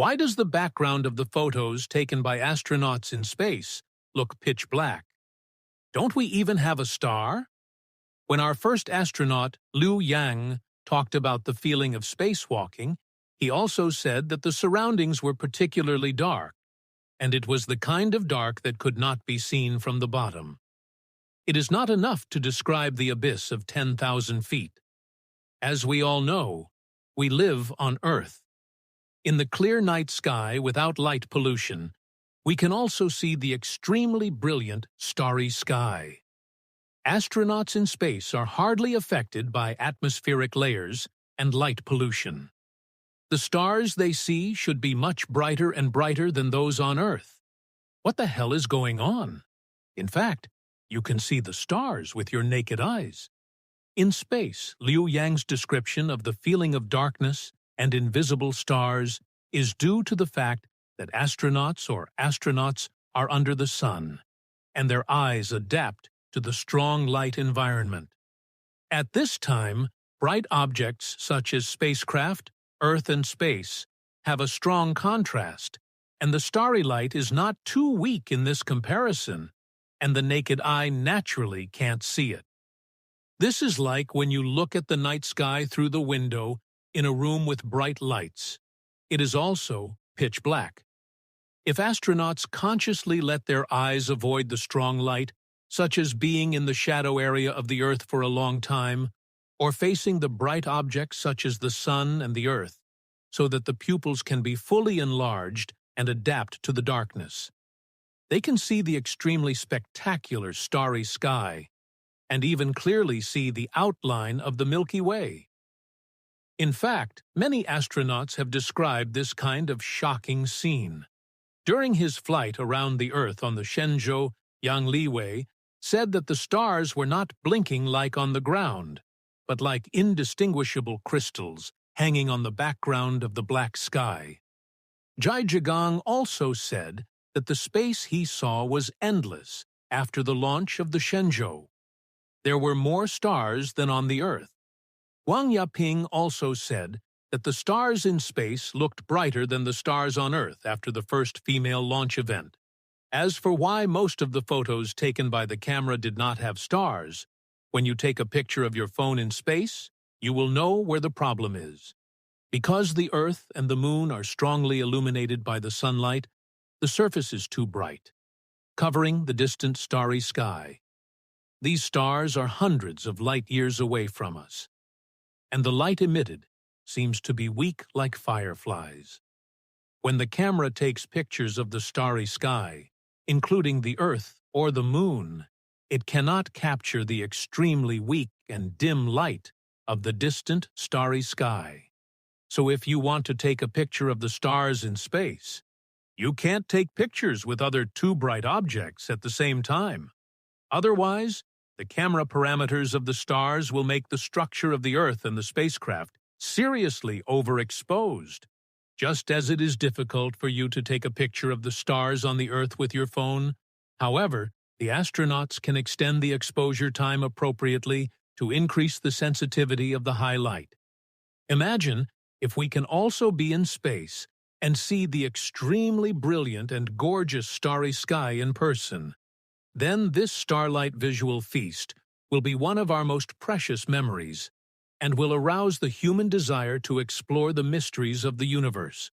Why does the background of the photos taken by astronauts in space look pitch black? Don't we even have a star? When our first astronaut, Liu Yang, talked about the feeling of spacewalking, he also said that the surroundings were particularly dark, and it was the kind of dark that could not be seen from the bottom. It is not enough to describe the abyss of 10,000 feet. As we all know, we live on Earth. In the clear night sky without light pollution, we can also see the extremely brilliant starry sky. Astronauts in space are hardly affected by atmospheric layers and light pollution. The stars they see should be much brighter and brighter than those on Earth. What the hell is going on? In fact, you can see the stars with your naked eyes. In space, Liu Yang's description of the feeling of darkness and invisible stars is due to the fact that astronauts are under the sun, and their eyes adapt to the strong light environment. At this time, bright objects such as spacecraft, Earth and space have a strong contrast, and the starry light is not too weak in this comparison, and the naked eye naturally can't see it. This is like when you look at the night sky through the window in a room with bright lights. It is also pitch black. If astronauts consciously let their eyes avoid the strong light, such as being in the shadow area of the Earth for a long time, or facing the bright objects such as the Sun and the Earth, so that the pupils can be fully enlarged and adapt to the darkness, they can see the extremely spectacular starry sky, and even clearly see the outline of the Milky Way. In fact, many astronauts have described this kind of shocking scene. During his flight around the Earth on the Shenzhou, Yang Liwei said that the stars were not blinking like on the ground, but like indistinguishable crystals hanging on the background of the black sky. Zhai Zhigang also said that the space he saw was endless after the launch of the Shenzhou. There were more stars than on the Earth. Wang Yaping also said that the stars in space looked brighter than the stars on Earth after the first female launch event. As for why most of the photos taken by the camera did not have stars, when you take a picture of your phone in space, you will know where the problem is. Because the Earth and the Moon are strongly illuminated by the sunlight, the surface is too bright, covering the distant starry sky. These stars are hundreds of light years away from us, and the light emitted seems to be weak like fireflies. When the camera takes pictures of the starry sky, including the Earth or the Moon, it cannot capture the extremely weak and dim light of the distant starry sky. So if you want to take a picture of the stars in space, you can't take pictures with other too bright objects at the same time. Otherwise, the camera parameters of the stars will make the structure of the Earth and the spacecraft seriously overexposed. Just as it is difficult for you to take a picture of the stars on the Earth with your phone, however, the astronauts can extend the exposure time appropriately to increase the sensitivity of the high light. Imagine if we can also be in space and see the extremely brilliant and gorgeous starry sky in person. Then this starlight visual feast will be one of our most precious memories and will arouse the human desire to explore the mysteries of the universe.